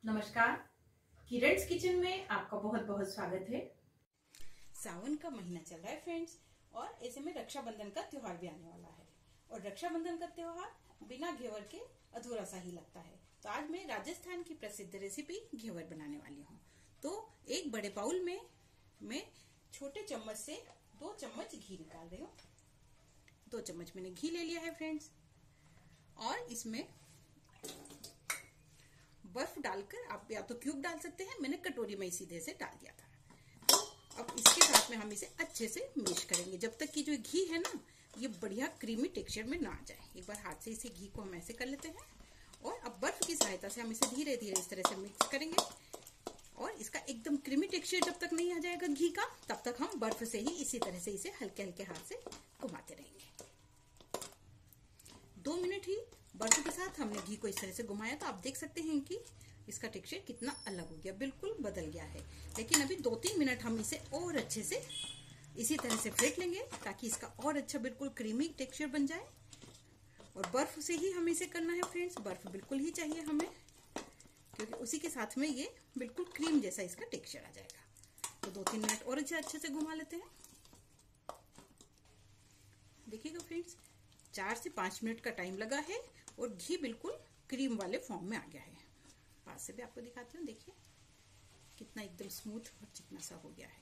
नमस्कार, किरण's किचन में आपका बहुत बहुत स्वागत है। सावन का महीना चल रहा है फ्रेंड्स, और ऐसे में रक्षाबंधन का त्योहार भी आने वाला है। और रक्षाबंधन का त्योहार बिना घेवर के अधूरा सा ही लगता है। तो आज मैं राजस्थान की प्रसिद्ध रेसिपी घेवर बनाने वाली हूँ। तो एक बड़े बाउल में मैं छोटे चम्मच से 2 चम्मच घी निकाल रही हूँ। 2 चम्मच मैंने घी ले लिया है फ्रेंड्स, और इसमें बर्फ डालकर आप या तो क्यूब डाल सकते हैं, मैंने कटोरी में सीधे से डाल दिया था। तो अब इसके साथ में हम इसे अच्छे से मिक्स करेंगे जब तक कि जो घी है ना ये बढ़िया क्रीमी टेक्सचर में ना आ जाए। एक बार हाथ से इसे घी को हम ऐसे कर लेते हैं, और अब बर्फ की सहायता से हम इसे धीरे धीरे इस तरह से मिक्स करेंगे। और इसका एकदम क्रीमी टेक्सचर जब तक नहीं आ जाएगा घी का, तब तक हम बर्फ से ही इसी तरह से इसे हल्के हल्के हाथ से घुमाते रहेंगे। 2 मिनट ही बर्फ के साथ हमने घी को इस तरह से घुमाया, तो आप देख सकते हैं कि इसका टेक्सचर कितना अलग हो गया, बिल्कुल बदल गया है। लेकिन अभी 2-3 मिनट हम इसे और अच्छे से इसी तरह से फेंट लेंगे ताकि इसका और अच्छा बिल्कुल क्रीमी टेक्सचर बन जाए। और बर्फ से ही हमें इसे करना है फ्रेंड्स, बर्फ बिल्कुल ही चाहिए हमें, क्योंकि उसी के साथ में ये बिल्कुल क्रीम जैसा इसका टेक्सचर आ जाएगा। तो 2-3 मिनट और अच्छे से घुमा लेते हैं। देखिएगा फ्रेंड्स, 4 से 5 मिनट का टाइम लगा है और घी बिल्कुल क्रीम वाले फॉर्म में आ गया है। पास से भी आपको दिखाती हूँ, देखिए कितना एकदम स्मूथ और चिकना सा हो गया है।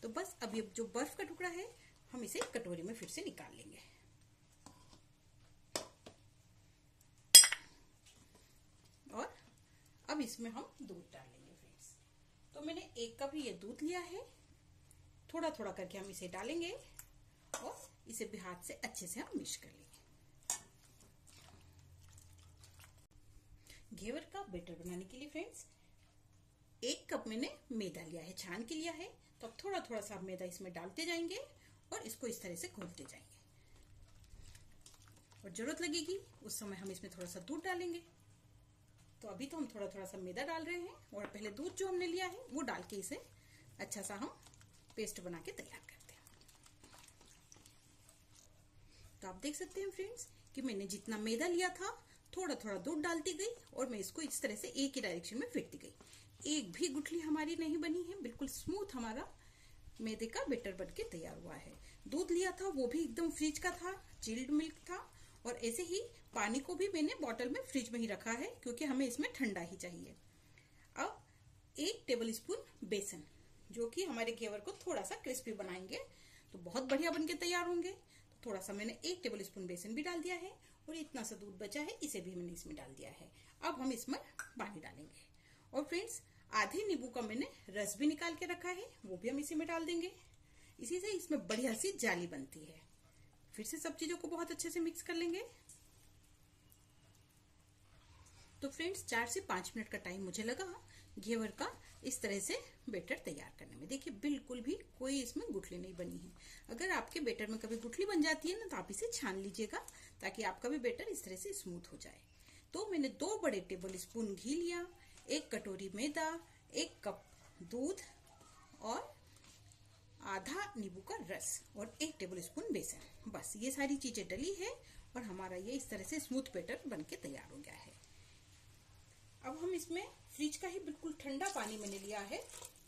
तो बस अब ये जो बर्फ का टुकड़ा है हम इसे कटोरी में फिर से निकाल लेंगे। और अब इसमें हम दूध डाल लेंगे फ्रेंड्स। तो मैंने 1 कप ये दूध लिया है, थोड़ा थोड़ा करके हम इसे डालेंगे और इसे भी हाथ से अच्छे से हम मिक्स कर लेंगे। घेवर का बैटर बनाने के लिए फ्रेंड्स 1 कप मैंने मैदा लिया है, छान के लिया है। तो अब थोड़ा थोड़ा सा मैदा इसमें डालते जाएंगे और इसको इस तरह से घोलते जाएंगे। और जरूरत लगेगी उस समय हम इसमें थोड़ा सा दूध डालेंगे। तो अभी तो हम थोड़ा थोड़ा सा मैदा डाल रहे हैं, और पहले दूध जो हमने लिया है वो डाल के इसे अच्छा सा हम पेस्ट बना के तैयार करते हैं। तो आप देख सकते हैं फ्रेंड्स कि मैंने जितना मैदा लिया था थोड़ा थोड़ा दूध डालती गई, और मैं इसको इस तरह से एक ही डायरेक्शन में फेंटती गई। एक भी गुठली हमारी नहीं बनी है, बिल्कुल स्मूथ हमारा मैदे का बैटर बन के तैयार हुआ है। दूध लिया था वो भी एकदम फ्रिज का था, चिल्ड मिल्क था। और ऐसे ही पानी को भी मैंने बॉटल में फ्रिज में ही रखा है, क्योंकि हमें इसमें ठंडा ही चाहिए। अब 1 टेबल स्पून बेसन, जो कि हमारे घेवर को थोड़ा सा क्रिस्पी बनाएंगे, तो बहुत बढ़िया बन के तैयार होंगे। तो थोड़ा सा मैंने 1 टेबल स्पून बेसन भी डाल दिया है, और इतना सा दूध बचा है इसे भी मैंने इसमें डाल दिया है। अब हम इसमें पानी डालेंगे। और फ्रेंड्स आधे नींबू का मैंने रस भी निकाल के रखा है, वो भी हम इसी में डाल देंगे। इसी से इसमें बढ़िया सी जाली बनती है। फिर से सब चीजों को बहुत अच्छे से मिक्स कर लेंगे। तो फ्रेंड्स 4 से 5 मिनट का टाइम मुझे लगा घेवर का इस तरह से बैटर तैयार करने में। देखिए बिल्कुल भी कोई इसमें गुठली नहीं बनी है। अगर आपके बैटर में कभी गुठली बन जाती है ना, तो आप इसे छान लीजिएगा ताकि आपका भी बैटर इस तरह से स्मूथ हो जाए। तो मैंने 2 बड़े टेबल स्पून घी लिया, 1 कटोरी मैदा, 1 कप दूध, और आधा नींबू का रस, और 1 टेबल स्पून बेसन। बस ये सारी चीजें डली है, और हमारा ये इस तरह से स्मूथ बैटर बन के तैयार हो गया है। अब हम इसमें फ्रिज का ही बिल्कुल ठंडा पानी मैंने लिया है,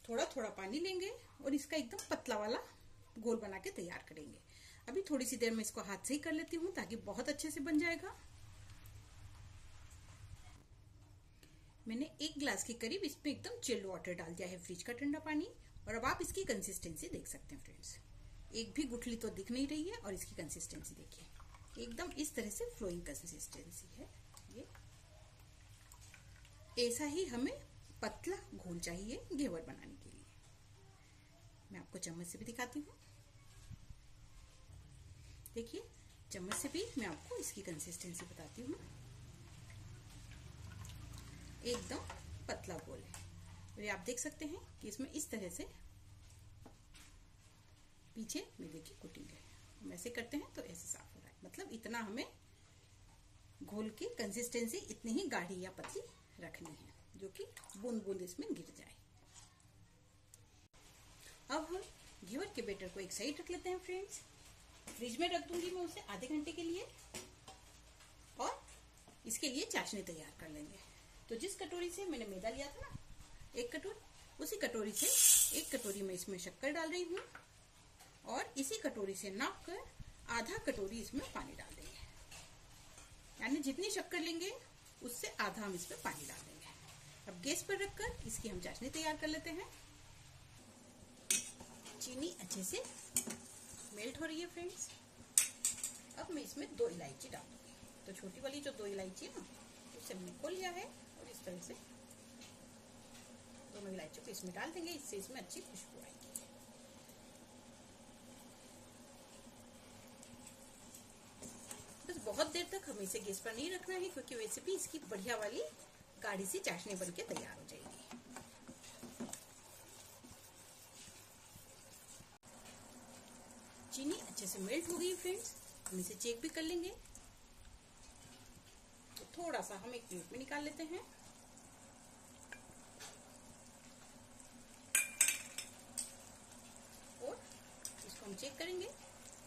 थोड़ा थोड़ा पानी लेंगे और इसका एकदम पतला वाला घोल बना के तैयार करेंगे। अभी थोड़ी सी देर में इसको हाथ से ही कर लेती हूँ ताकि बहुत अच्छे से बन जाएगा। मैंने 1 गिलास के करीब इसमें एकदम चिल्ड वाटर डाल दिया है, फ्रिज का ठंडा पानी। और अब आप इसकी कंसिस्टेंसी देख सकते हैं फ्रेंड्स, एक भी गुठली तो दिख नहीं रही है, और इसकी कंसिस्टेंसी देखिए एकदम इस तरह से फ्लोइंग कंसिस्टेंसी है। ये ऐसा ही हमें पतला घोल चाहिए घेवर बनाने के लिए। मैं आपको चम्मच से भी दिखाती हूँ, देखिए चम्मच से भी मैं आपको इसकी कंसिस्टेंसी बताती हूँ। एकदम पतला घोल है, और ये आप देख सकते हैं कि इसमें इस तरह से पीछे मैदे की कोटिंग है। हम ऐसे करते हैं तो ऐसे साफ हो रहा है, मतलब इतना हमें घोल की कंसिस्टेंसी इतनी ही गाढ़ी या पतली रखनी है, जो कि बूंद बूंद इसमें गिर जाए। अब हम घेवर के बैटर को एक साइड रख लेते हैं फ्रेंड्स। फ्रिज में रख दूंगी मैं उसे आधे घंटे के लिए, और इसके लिए चाशनी तैयार कर लेंगे। तो जिस कटोरी से मैंने मैदा लिया था ना, 1 कटोरी, उसी कटोरी से 1 कटोरी मैं इसमें शक्कर डाल रही हूँ और इसी कटोरी से नाप कर आधा कटोरी इसमें पानी डाल देंगे। यानी जितनी शक्कर लेंगे उससे आधा हम इसमें पानी डाल देंगे। अब गैस पर रखकर इसकी हम चाशनी तैयार कर लेते हैं। चीनी अच्छे से मेल्ट हो रही है फ्रेंड्स। अब मैं इसमें 2 इलायची डाल दूंगी। तो छोटी वाली जो 2 इलायची है ना, उसे मैंने खोल लिया है और इस तरह से दोनों इलायची को इसमें डाल देंगे। इससे इसमें अच्छी खुशबू आएगी। बस बहुत देर तक हमें इसे गैस पर नहीं रखना है, क्योंकि वैसे भी इसकी बढ़िया वाली गाढ़ी सी चाशनी बनके तैयार हो जाएगी। चीनी अच्छे से मेल्ट हो गई फ्रेंड्स। हम इसे चेक भी कर लेंगे। तो थोड़ा सा हम एक प्लेट में निकाल लेते हैं। और इसको हम चेक करेंगे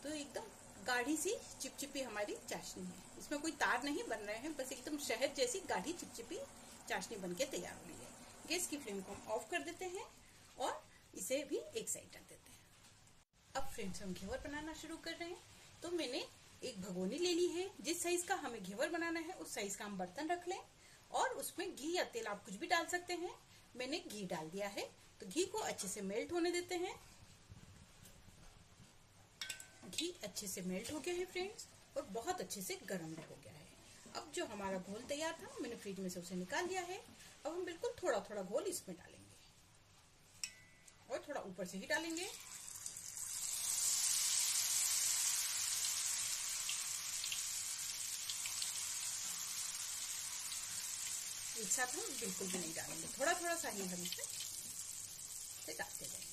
तो एकदम गाढ़ी सी चिपचिपी हमारी चाशनी है। इसमें कोई तार नहीं बन रहे हैं, बस एकदम शहद जैसी गाढ़ी चिपचिपी चाशनी बनके तैयार हो रही है। गैस की फ्लेम को हम ऑफ कर देते हैं और इसे भी एक साइड रख देते हैं। अब फ्रेंड्स हम घेवर बनाना शुरू कर रहे हैं। तो मैंने एक भगोनी ले ली है। जिस साइज का हमें घेवर बनाना है उस साइज का हम बर्तन रख लें और उसमें घी या तेल आप कुछ भी डाल सकते हैं। मैंने घी डाल दिया है। तो घी को अच्छे से मेल्ट होने देते हैं। घी अच्छे से मेल्ट हो गया है फ्रेंड्स और बहुत अच्छे से गर्म हो गया है। अब जो हमारा घोल तैयार था मैंने फ्रिज में से उसे निकाल लिया है। अब हम बिल्कुल थोड़ा थोड़ा घोल इसमें डालेंगे और थोड़ा ऊपर से ही डालेंगे। एक साथ हम बिल्कुल भी नहीं डालेंगे, थोड़ा थोड़ा सा ही हम इसमें डालते जाएंगे।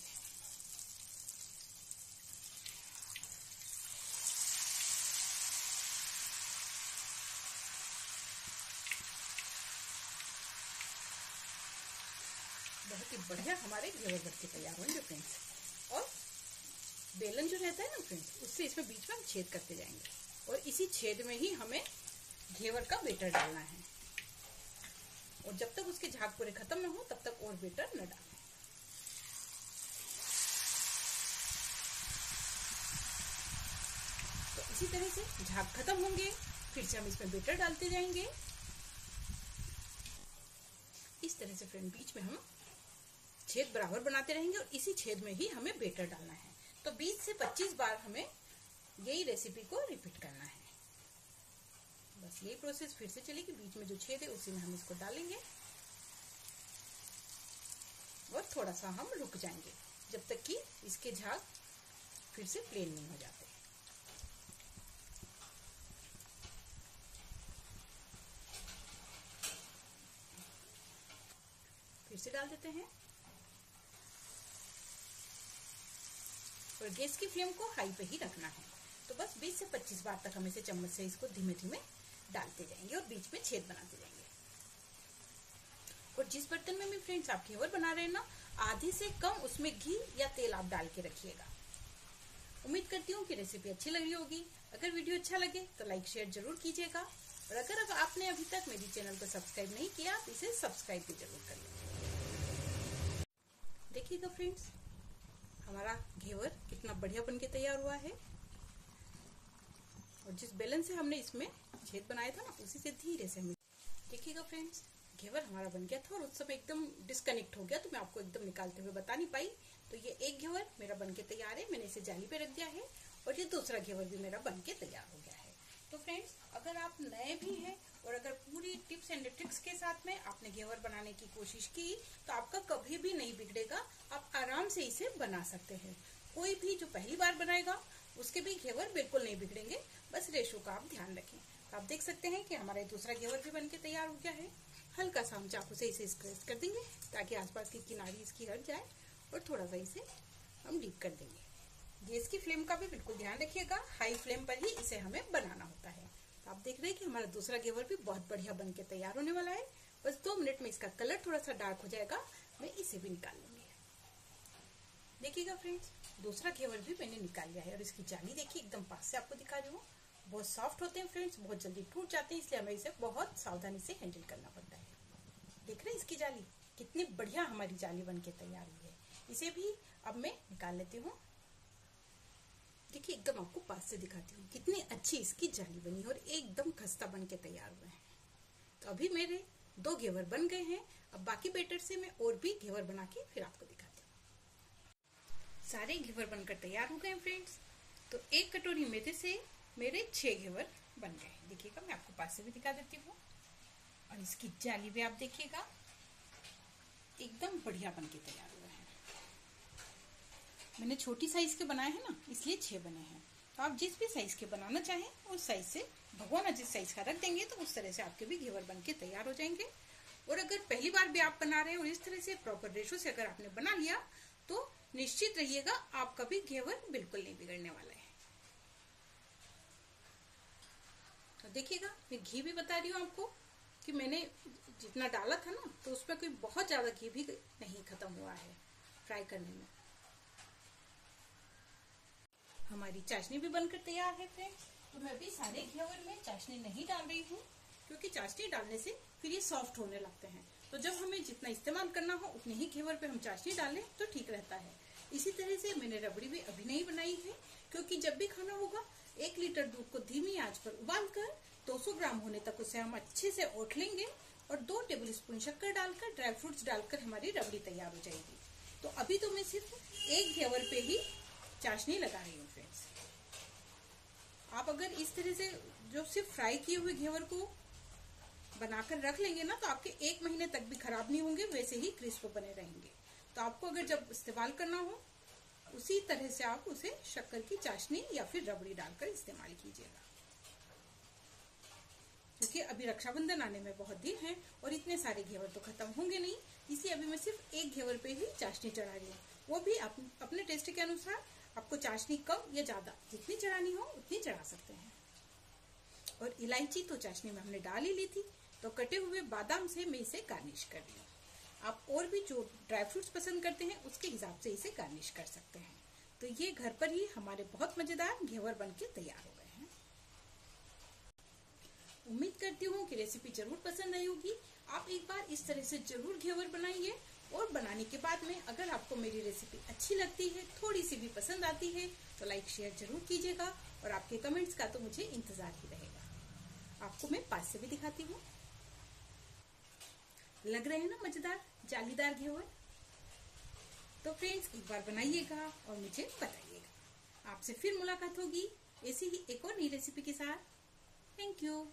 बहुत ही बढ़िया हमारे घेवर बनके तैयार होंगे फ्रेंड्स। और बेलन जो रहता है ना फ्रेंड्स, उससे इसमें बीच में हम छेद करते जाएंगे और इसी छेद में ही हमें घेवर का बेटर डालना है। और जब तक उसके झाग पूरे खत्म ना हो तब तक और बेटर न डालें। तो इसी तरह से झाग खत्म होंगे फिर से हम इसमें बेटर डालते जाएंगे। इस तरह से फ्रेंड बीच में हम छेद बराबर बनाते रहेंगे और इसी छेद में ही हमें बेटर डालना है। तो 20 से 25 बार हमें यही रेसिपी को रिपीट करना है। बस यही प्रोसेस फिर से चलेगी। बीच में जो छेद है उसी में हम इसको डालेंगे और थोड़ा सा हम रुक जाएंगे जब तक कि इसके झाग फिर से प्लेन नहीं हो जाते। फिर से डाल देते हैं और गैस की फ्लेम को हाई पे ही रखना है। तो बस 20 से 25 बार तक हम इसे चम्मच से इसको धीमे धीमे डालते जाएंगे और बीच में छेद बनाते जाएंगे। और जिस बर्तन में भी फ्रेंड्स आप घेवर बना रहे हैं ना, आधे से कम उसमें घी या तेल आप डाल के रखिएगा। उम्मीद करती हूँ कि रेसिपी अच्छी लगी होगी। अगर वीडियो अच्छा लगे तो लाइक शेयर जरूर कीजिएगा और अगर आपने अभी तक मेरी चैनल को सब्सक्राइब नहीं किया तो इसे सब्सक्राइब भी जरूर कर लें। देखिएगा फ्रेंड्स हमारा घेवर कितना बढ़िया बनके तैयार हुआ है। और जिस बेलन से हमने इसमें छेद बनाया था ना, उसी से धीरे से हमें देखिएगा फ्रेंड्स घेवर हमारा बन गया था और उस समय एकदम डिस्कनेक्ट हो गया तो मैं आपको एकदम निकालते हुए बता नहीं पाई। तो ये एक घेवर मेरा बनके तैयार है। मैंने इसे जाली पे रख दिया है और ये दूसरा घेवर भी मेरा बनके तैयार हो गया है। तो फ्रेंड्स अगर आप नए भी हैं और अगर पूरी टिप्स एंड ट्रिक्स के साथ में आपने घेवर बनाने की कोशिश की तो आपका कभी भी नहीं बिगड़ेगा। आप आराम से इसे बना सकते हैं। कोई भी जो पहली बार बनाएगा उसके भी घेवर बिल्कुल नहीं बिगड़ेंगे। बस रेशो का आप ध्यान रखें। तो आप देख सकते हैं कि हमारा दूसरा घेवर भी बनके तैयार हो गया है। हल्का सा हम चाकू से इसे स्क्रैच कर देंगे ताकि आसपास की किनारी इसकी हट जाए और थोड़ा सा इसे हम डीप कर देंगे। गैस की फ्लेम का भी बिल्कुल ध्यान रखिएगा, हाई फ्लेम पर ही इसे हमें बनाना होता है। तो आप देख रहे हैं कि हमारा दूसरा घेवर भी बहुत बढ़िया बनके तैयार होने वाला है। बस 2 मिनट में इसका कलर थोड़ा सा डार्क हो जाएगा, मैं इसे भी निकाल लूंगी। देखिएगा फ्रेंड्स दूसरा घेवर भी मैंने निकाल लिया है और इसकी जाली देखिए एकदम पास से आपको दिखा रही हूँ। बहुत सॉफ्ट होते हैं फ्रेंड्स, बहुत जल्दी टूट जाते हैं, इसलिए हमें इसे बहुत सावधानी से हैंडल करना पड़ता है। देख रहे हैं इसकी जाली कितनी बढ़िया हमारी जाली बनके तैयार हुई है। इसे भी अब मैं निकाल लेती हूँ। देखिए एकदम आपको पास से दिखाती हूँ कितनी अच्छी इसकी जाली बनी है और एकदम खस्ता बनके तैयार हुए हैं। तो अभी मेरे 2 घेवर बन गए हैं। अब बाकी बैटर से मैं और भी घेवर बना के फिर आपको दिखाती हूँ। सारे घेवर बनकर तैयार हो गए हैं फ्रेंड्स। तो 1 कटोरी मैदे से मेरे 6 घेवर बन गए। देखिएगा मैं आपको पास से भी दिखा देती हूँ और इसकी जाली भी आप देखिएगा एकदम बढ़िया बनके तैयार हुआ है। मैंने छोटी साइज के बनाए हैं ना, इसलिए 6 बने हैं। तो आप जिस भी साइज के बनाना चाहें उस साइज से भगोना जिस साइज का रख देंगे तो उस तरह से आपके भी घेवर बनके तैयार हो जाएंगे। और अगर पहली बार भी आप बना रहे हैं और इस तरह से प्रॉपर रेशो से अगर आपने बना लिया तो निश्चित रहिएगा आपका भी घेवर बिल्कुल नहीं बिगड़ने वाला है। तो देखिएगा मैं घी भी बता रही हूँ आपको कि मैंने जितना डाला था ना तो उसमें कोई बहुत ज्यादा घी भी नहीं खत्म हुआ है फ्राई करने में। हमारी चाशनी भी बनकर तैयार है फ्रेंड्स। तो मैं भी सारे घेवर में चाशनी नहीं डाल रही हूँ क्योंकि चाशनी डालने से फिर ये सॉफ्ट होने लगते हैं। तो जब हमें जितना इस्तेमाल करना हो उतने ही घेवर पे हम चाशनी डालें तो ठीक रहता है। इसी तरह से मैंने रबड़ी भी अभी नहीं बनाई है क्योंकि जब भी खाना होगा 1 लीटर दूध को धीमी आंच पर उबालकर 200 ग्राम होने तक उसे हम अच्छे से ओट लेंगे और 2 टेबल स्पून शक्कर डालकर ड्राई फ्रूट्स डालकर हमारी रबड़ी तैयार हो जाएगी। तो अभी तो मैं सिर्फ 1 घेवर पे ही चाशनी लगा रही हूँ फ्रेंड्स। आप अगर इस तरह से जो सिर्फ फ्राई किए हुए घेवर को बनाकर रख लेंगे ना तो आपके 1 महीने तक भी खराब नहीं होंगे, वैसे ही क्रिस्प बने रहेंगे। तो आपको अगर जब इस्तेमाल करना हो उसी तरह से आप उसे शक्कर की चाशनी या फिर रबड़ी डालकर इस्तेमाल कीजिएगा। क्योंकि अभी रक्षाबंधन आने में बहुत दिन है और इतने सारे घेवर तो खत्म होंगे नहीं, इसलिए अभी मैं सिर्फ 1 घेवर पे ही चाशनी चढ़ा रही हूँ। वो भी अपने टेस्ट के अनुसार आपको चाशनी कम या ज्यादा जितनी चढ़ानी हो उतनी चढ़ा सकते हैं। और इलायची तो चाशनी में हमने डाल ही ली थी, तो कटे हुए बादाम से मैं इसे गार्निश कर रही हूँ। आप और भी जो ड्राई फ्रूट्स पसंद करते हैं उसके हिसाब से इसे गार्निश कर सकते हैं। तो ये घर पर ही हमारे बहुत मजेदार घेवर बनके तैयार हो गए हैं। उम्मीद करती हूँ कि रेसिपी जरूर पसंद आई होगी। आप एक बार इस तरह से जरूर घेवर बनाइए और बनाने के बाद में अगर आपको मेरी रेसिपी अच्छी लगती है, थोड़ी सी भी पसंद आती है तो लाइक शेयर जरूर कीजिएगा और आपके कमेंट्स का तो मुझे इंतजार ही रहेगा। आपको मैं पास से भी दिखाती हूँ। लग रहे हैं ना मजेदार जालीदार घेवर। तो फ्रेंड्स एक बार बनाइएगा और मुझे बताइएगा। आपसे फिर मुलाकात होगी ऐसी ही एक और नई रेसिपी के साथ। Thank you.